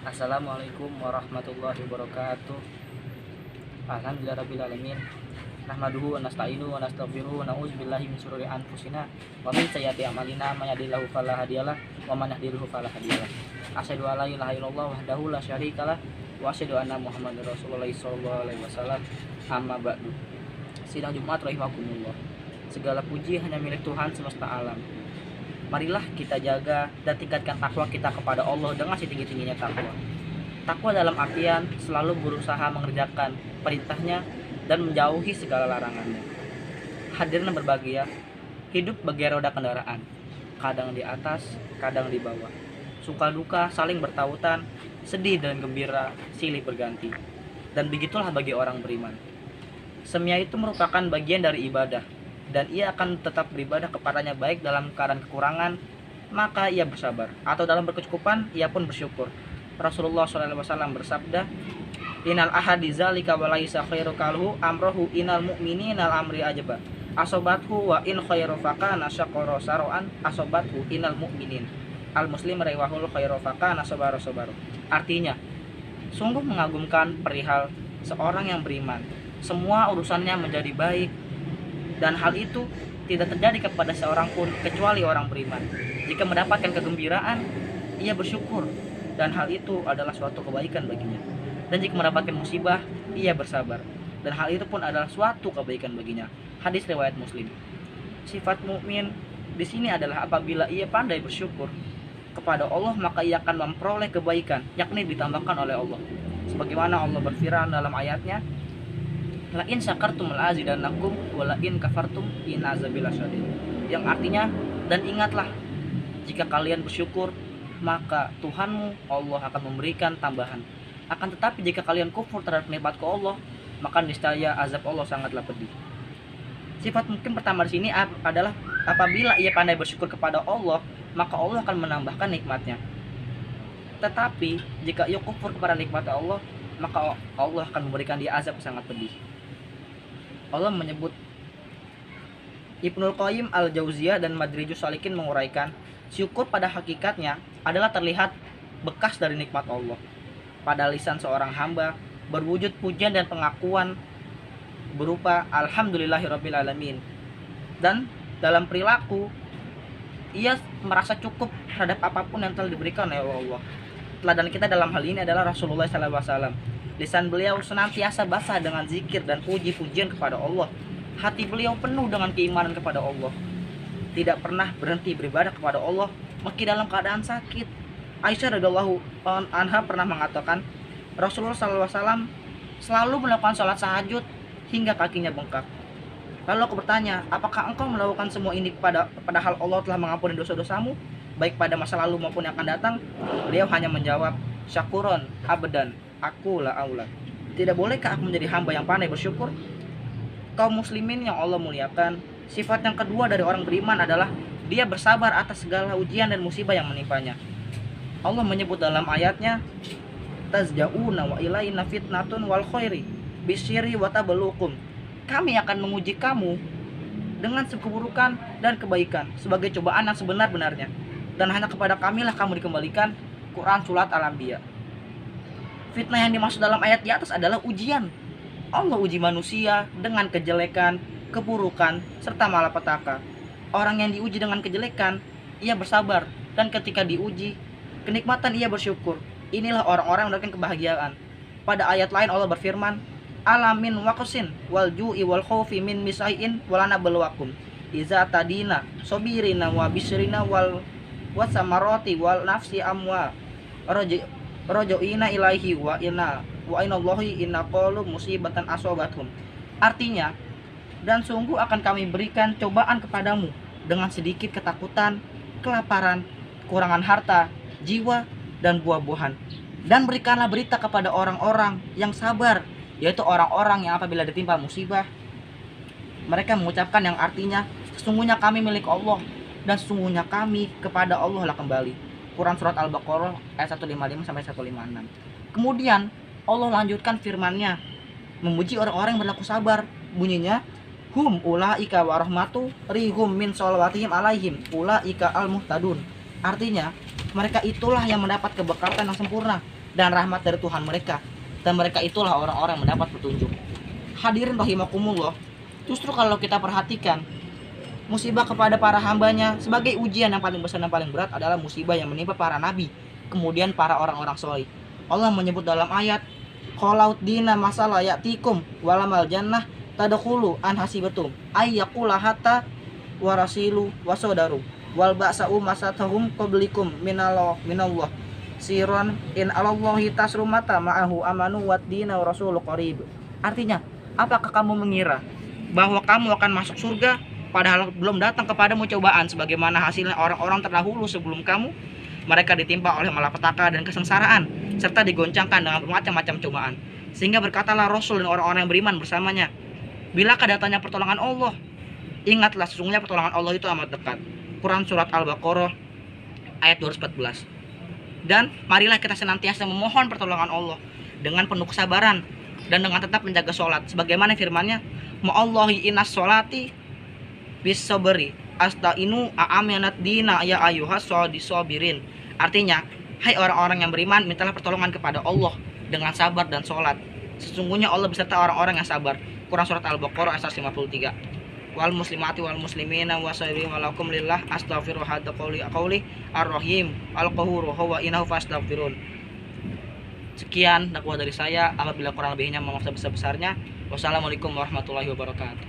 Assalamualaikum warahmatullahi wabarakatuh. Alhamdulillahirabbil alamin. Nahmaduhu wa nasta'inuhu wa nastaghfiruhu wa na'udzubillahi min syururi anfusina wa min sayyiati a'malina may yahdihillahu fala hadiyalah wa man yudhlil fala hadiyalah. Asyhadu an la ilaha illallah wahdahu la syarikalah wa asyhadu anna Muhammadar Rasulullah sallallahu alaihi wasallam. Amma ba'du. Sidang Jumat rahimakumullah. Segala puji hanya milik Tuhan semesta alam. Marilah kita jaga dan tingkatkan takwa kita kepada Allah dengan setinggi-tingginya takwa. Takwa dalam artian selalu berusaha mengerjakan perintahnya dan menjauhi segala larangannya. Hadirin berbahagia, hidup bagai roda kendaraan, kadang di atas, kadang di bawah. Suka duka saling bertautan, sedih dan gembira silih berganti. Dan begitulah bagi orang beriman. Semua itu merupakan bagian dari ibadah, dan ia akan tetap beribadah kepadanya baik dalam keadaan kekurangan, maka ia bersabar, atau dalam berkecukupan ia pun bersyukur. Rasulullah SAW bersabda, Inal ahadi zalika wa laisa khairu kalhu amrohu inal mu'minina al amri ajaba asobathu wa in khairu fakana syakoro saroan asobathu inal mu'minin al muslim rewahul khairu fakana sobaro sobaro. Artinya, sungguh mengagumkan perihal seorang yang beriman, semua urusannya menjadi baik, dan hal itu tidak terjadi kepada seorang pun kecuali orang beriman. Jika mendapatkan kegembiraan, ia bersyukur, dan hal itu adalah suatu kebaikan baginya. Dan jika mendapatkan musibah, ia bersabar, dan hal itu pun adalah suatu kebaikan baginya. Hadis riwayat Muslim. Sifat mukmin di sini adalah apabila ia pandai bersyukur kepada Allah, maka ia akan memperoleh kebaikan, yakni ditambahkan oleh Allah. Sebagaimana Allah berfirman dalam ayatnya, La in syakartum la'azidannakum wa la in kafartum in azabil lasyadid. Yang artinya, dan ingatlah, jika kalian bersyukur, maka Tuhanmu Allah akan memberikan tambahan. Akan tetapi jika kalian kufur terhadap nikmatku Allah, maka niscaya azab Allah sangatlah pedih. Sifat mungkin pertama di sini adalah apabila ia pandai bersyukur kepada Allah, maka Allah akan menambahkan nikmatnya. Tetapi jika ia kufur kepada nikmat Allah, maka Allah akan memberikan dia azab sangat pedih. Allah menyebut, Ibnul Qayyim al-Jauziyah dan Madrijus Salikin menguraikan, syukur pada hakikatnya adalah terlihat bekas dari nikmat Allah. Pada lisan seorang hamba berwujud pujian dan pengakuan berupa Alhamdulillahirabbil alamin. Dan dalam perilaku ia merasa cukup terhadap apapun yang telah diberikan oleh Allah. Teladan kita dalam hal ini adalah Rasulullah SAW. Lisan beliau senantiasa basah dengan zikir dan puji-pujian kepada Allah. Hati beliau penuh dengan keimanan kepada Allah. Tidak pernah berhenti beribadah kepada Allah meski dalam keadaan sakit. Aisyah radhiyallahu anha pernah mengatakan, Rasulullah SAW selalu melakukan sholat tahajud hingga kakinya bengkak. Lalu aku bertanya, apakah engkau melakukan semua ini padahal Allah telah mengampuni dosa-dosamu, baik pada masa lalu maupun yang akan datang? Beliau hanya menjawab, syakuron abadan, aku la aula. Tidak bolehkah aku menjadi hamba yang pandai bersyukur? Kaum muslimin yang Allah muliakan, sifat yang kedua dari orang beriman adalah dia bersabar atas segala ujian dan musibah yang menimpanya. Allah menyebut dalam ayatnya, tazja'una wa ilaina fitnatun wal khairi bisyiri wa tabalukum. Kami akan menguji kamu dengan keburukan dan kebaikan sebagai cobaan yang sebenar-benarnya, dan hanya kepada kamilah kamu dikembalikan. Quran Surat Al-Anbiya. Fitnah yang dimaksud dalam ayat di atas adalah ujian. Allah uji manusia dengan kejelekan, keburukan, serta malapetaka. Orang yang diuji dengan kejelekan, ia bersabar, dan ketika diuji kenikmatan, ia bersyukur. Inilah orang-orang yang mendapatkan kebahagiaan. Pada ayat lain Allah berfirman, alamin waqsin wal ju'i wal khaufi min misai'in walana balwakum iza tadina sobirina wa bisrina wal wasamarati wal nafsi amwa rojo'ina ilaihi wa inallahi inna qalu musibatan asobathum. Artinya, dan sungguh akan kami berikan cobaan kepadamu dengan sedikit ketakutan, kelaparan, kekurangan harta, jiwa, dan buah-buahan. Dan berikanlah berita kepada orang-orang yang sabar, yaitu orang-orang yang apabila ditimpa musibah, mereka mengucapkan yang artinya, sesungguhnya kami milik Allah, dan sesungguhnya kami kepada Allah lah kembali. Quran Surat Al-Baqarah ayat 155-156. Kemudian Allah lanjutkan firman-Nya, memuji orang-orang yang berlaku sabar. Bunyinya, hum ulaika wa rahmatu rihum min sholawatihim alaihim ulaika al-muhtadun. Artinya, mereka itulah yang mendapat keberkatan yang sempurna, dan rahmat dari Tuhan mereka, dan mereka itulah orang-orang yang mendapat petunjuk. Hadirin rahimakumullah, justru kalau kita perhatikan, musibah kepada para hambanya sebagai ujian yang paling besar dan paling berat adalah musibah yang menimpa para nabi, kemudian para orang-orang soleh. Allah menyebut dalam ayat, qalaud dina masalah ya'tikum walamal jannah tadkhulu an hasibatum ayyakula hatta warasilu wasodaru wal ba'sa'u masatahum qablikum minallah siron in alallahi tasrumata ma'ahu amanu wad dina wa rasulu qarib. Artinya, apakah kamu mengira bahwa kamu akan masuk surga padahal belum datang kepadamu cobaan sebagaimana hasilnya orang-orang terdahulu sebelum kamu? Mereka ditimpa oleh malapetaka dan kesengsaraan serta digoncangkan dengan bermacam-macam cobaan. Sehingga berkatalah Rasul dan orang-orang yang beriman bersamanya, bilakah datangnya pertolongan Allah? Ingatlah, sesungguhnya pertolongan Allah itu amat dekat. Quran surat Al-Baqarah ayat 214. Dan marilah kita senantiasa memohon pertolongan Allah dengan penuh kesabaran dan dengan tetap menjaga sholat, sebagaimana firman-Nya, ma'allahi inas sholati bis sabri astainu a'aminat dina ya ayyuhas shodisobirin. Artinya, hai orang-orang yang beriman, mintalah pertolongan kepada Allah dengan sabar dan sholat. Sesungguhnya Allah beserta orang-orang yang sabar. Quran surat Al-Baqarah ayat 53. Wal muslimati wal muslimina wasairim walakum lillah astaghfiru hadza qauli ar-rahim al-qahuru huwa innahu fastaghfirun. Sekian dakwah dari saya, apabila kurang lebihnya mohon maaf sebesar-besarnya. Wassalamualaikum warahmatullahi wabarakatuh.